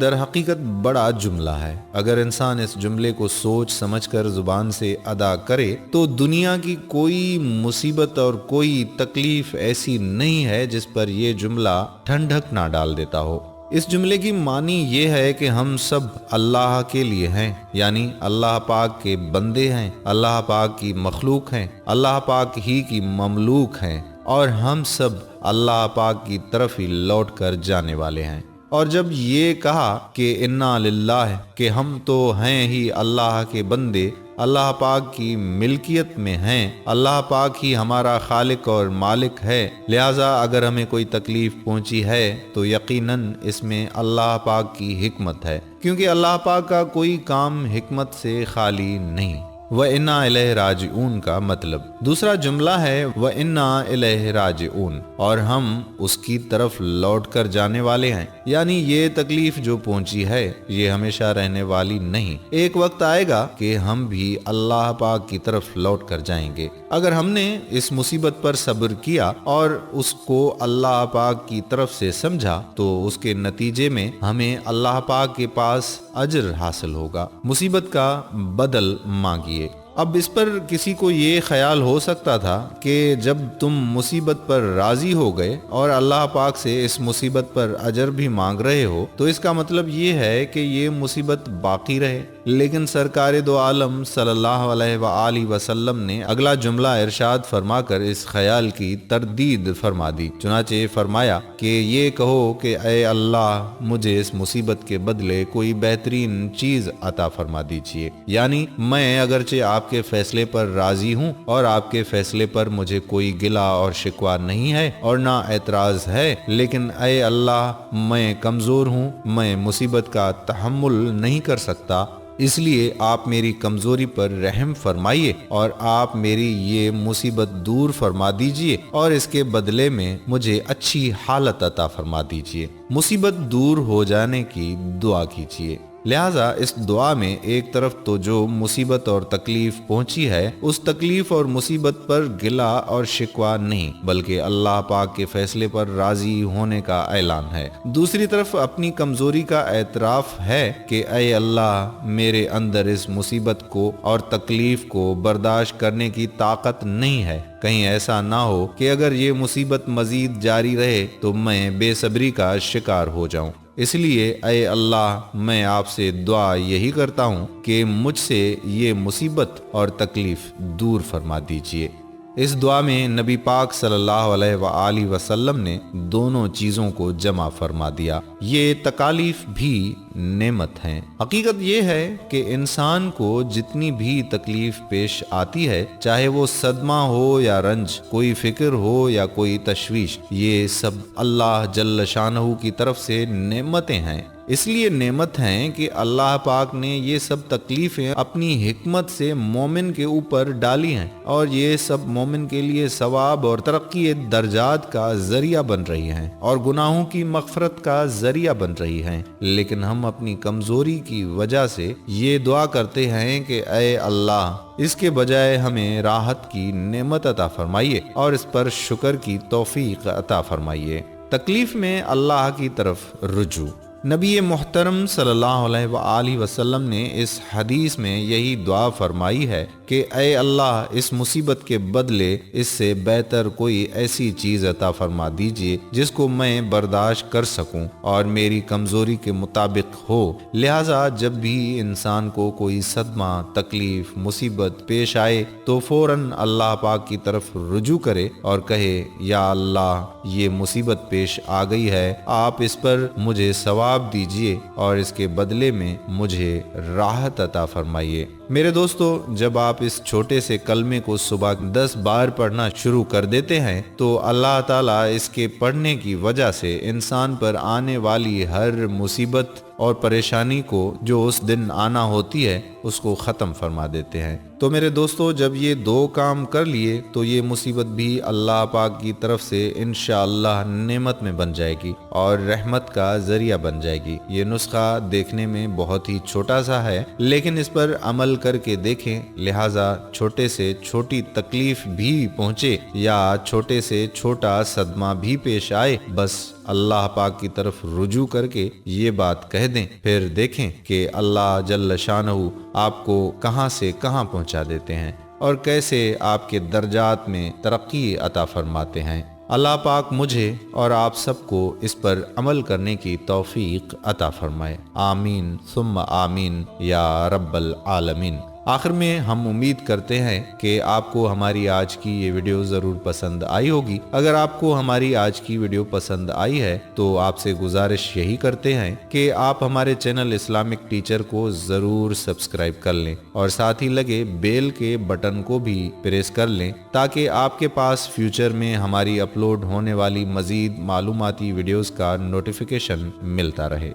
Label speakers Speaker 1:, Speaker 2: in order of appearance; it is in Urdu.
Speaker 1: در حقیقت بڑا جملہ ہے۔ اگر انسان اس جملے کو سوچ سمجھ کر زبان سے ادا کرے تو دنیا کی کوئی مصیبت اور کوئی تکلیف ایسی نہیں ہے جس پر یہ جملہ ٹھنڈک نہ ڈال دیتا ہو۔ اس جملے کی معنی یہ ہے کہ ہم سب اللہ کے لیے ہیں، یعنی اللہ پاک کے بندے ہیں، اللہ پاک کی مخلوق ہیں، اللہ پاک ہی کی مملوک ہیں، اور ہم سب اللہ پاک کی طرف ہی لوٹ کر جانے والے ہیں۔ اور جب یہ کہا کہ انا للہ، کہ ہم تو ہیں ہی اللہ کے بندے، اللہ پاک کی ملکیت میں ہیں، اللہ پاک ہی ہمارا خالق اور مالک ہے، لہٰذا اگر ہمیں کوئی تکلیف پہنچی ہے تو یقیناً اس میں اللہ پاک کی حکمت ہے، کیونکہ اللہ پاک کا کوئی کام حکمت سے خالی نہیں۔ وَإِنَّا إِلَيْهِ رَاجِعُونَ کا مطلب دوسرا جملہ ہے وَإِنَّا إِلَيْهِ رَاجِعُونَ، اور ہم اس کی طرف لوٹ کر جانے والے ہیں، یعنی یہ تکلیف جو پہنچی ہے یہ ہمیشہ رہنے والی نہیں، ایک وقت آئے گا کہ ہم بھی اللہ پاک کی طرف لوٹ کر جائیں گے۔ اگر ہم نے اس مصیبت پر صبر کیا اور اس کو اللہ پاک کی طرف سے سمجھا تو اس کے نتیجے میں ہمیں اللہ پاک کے پاس اجر حاصل ہوگا۔ مصیبت کا بدل مانگیے۔ اب اس پر کسی کو یہ خیال ہو سکتا تھا کہ جب تم مصیبت پر راضی ہو گئے اور اللہ پاک سے اس مصیبت پر اجر بھی مانگ رہے ہو تو اس کا مطلب یہ ہے کہ یہ مصیبت باقی رہے، لیکن سرکار دو عالم صلی اللہ علیہ وآلہ وسلم نے اگلا جملہ ارشاد فرما کر اس خیال کی تردید فرما دی، چنانچہ فرمایا کہ یہ کہو کہ اے اللہ مجھے اس مصیبت کے بدلے کوئی بہترین چیز عطا فرما دیجیے، یعنی میں اگرچہ آپ کے فیصلے پر راضی ہوں اور آپ کے فیصلے پر مجھے کوئی گلہ اور شکوہ نہیں ہے اور نہ اعتراض ہے، لیکن اے اللہ میں کمزور ہوں، میں مصیبت کا تحمل نہیں کر سکتا، اس لیے آپ میری کمزوری پر رحم فرمائیے اور آپ میری یہ مصیبت دور فرما دیجئے اور اس کے بدلے میں مجھے اچھی حالت عطا فرما دیجئے۔ مصیبت دور ہو جانے کی دعا کیجئے۔ لہٰذا اس دعا میں ایک طرف تو جو مصیبت اور تکلیف پہنچی ہے اس تکلیف اور مصیبت پر گلہ اور شکوہ نہیں بلکہ اللہ پاک کے فیصلے پر راضی ہونے کا اعلان ہے، دوسری طرف اپنی کمزوری کا اعتراف ہے کہ اے اللہ میرے اندر اس مصیبت کو اور تکلیف کو برداشت کرنے کی طاقت نہیں ہے، کہیں ایسا نہ ہو کہ اگر یہ مصیبت مزید جاری رہے تو میں بے صبری کا شکار ہو جاؤں، اس لیے اے اللہ میں آپ سے دعا یہی کرتا ہوں کہ مجھ سے یہ مصیبت اور تکلیف دور فرما دیجئے۔ اس دعا میں نبی پاک صلی اللہ علیہ وآلہ وسلم نے دونوں چیزوں کو جمع فرما دیا۔ یہ تکالیف بھی نعمت ہیں۔ حقیقت یہ ہے کہ انسان کو جتنی بھی تکلیف پیش آتی ہے، چاہے وہ صدمہ ہو یا رنج، کوئی فکر ہو یا کوئی تشویش، یہ سب اللہ جل شانہ کی طرف سے نعمتیں ہیں۔ اس لیے نعمت ہیں کہ اللہ پاک نے یہ سب تکلیفیں اپنی حکمت سے مومن کے اوپر ڈالی ہیں اور یہ سب مومن کے لیے ثواب اور ترقی درجات کا ذریعہ بن رہی ہیں اور گناہوں کی مغفرت کا ذریعہ بن رہی ہیں، لیکن ہم اپنی کمزوری کی وجہ سے یہ دعا کرتے ہیں کہ اے اللہ اس کے بجائے ہمیں راحت کی نعمت عطا فرمائیے اور اس پر شکر کی توفیق عطا فرمائیے۔ تکلیف میں اللہ کی طرف رجوع۔ نبی محترم صلی اللہ علیہ وآلہ وسلم نے اس حدیث میں یہی دعا فرمائی ہے کہ اے اللہ اس مصیبت کے بدلے اس سے بہتر کوئی ایسی چیز عطا فرما دیجئے جس کو میں برداشت کر سکوں اور میری کمزوری کے مطابق ہو، لہٰذا جب بھی انسان کو کوئی صدمہ، تکلیف، مصیبت پیش آئے تو فوراً اللہ پاک کی طرف رجوع کرے اور کہے یا اللہ یہ مصیبت پیش آ گئی ہے، آپ اس پر مجھے ثواب دیجئے اور اس کے بدلے میں مجھے راحت عطا فرمائیے۔ میرے دوستو، جب آپ اس چھوٹے سے کلمے کو صبح 10 بار پڑھنا شروع کر دیتے ہیں تو اللہ تعالیٰ اس کے پڑھنے کی وجہ سے انسان پر آنے والی ہر مصیبت اور پریشانی کو جو اس دن آنا ہوتی ہے اس کو ختم فرما دیتے ہیں۔ تو میرے دوستو، جب یہ دو کام کر لیے تو یہ مصیبت بھی اللہ پاک کی طرف سے انشاءاللہ نعمت میں بن جائے گی اور رحمت کا ذریعہ بن جائے گی۔ یہ نسخہ دیکھنے میں بہت ہی چھوٹا سا ہے، لیکن اس پر عمل کر کے دیکھیں، لہٰذا چھوٹے سے چھوٹی تکلیف بھی پہنچے یا چھوٹے سے چھوٹا صدمہ بھی پیش آئے، بس اللہ پاک کی طرف رجوع کر کے یہ بات کہہ دیں، پھر دیکھیں کہ اللہ جل شانہ آپ کو کہاں سے کہاں پہنچا دیتے ہیں اور کیسے آپ کے درجات میں ترقی عطا فرماتے ہیں۔ اللہ پاک مجھے اور آپ سب کو اس پر عمل کرنے کی توفیق عطا فرمائے، آمین ثم آمین یا رب العالمین۔ آخر میں ہم امید کرتے ہیں کہ آپ کو ہماری آج کی یہ ویڈیو ضرور پسند آئی ہوگی۔ اگر آپ کو ہماری آج کی ویڈیو پسند آئی ہے تو آپ سے گزارش یہی کرتے ہیں کہ آپ ہمارے چینل اسلامک ٹیچر کو ضرور سبسکرائب کر لیں اور ساتھ ہی لگے بیل کے بٹن کو بھی پریس کر لیں تاکہ آپ کے پاس فیوچر میں ہماری اپلوڈ ہونے والی مزید معلوماتی ویڈیوز کا نوٹیفیکیشن ملتا رہے۔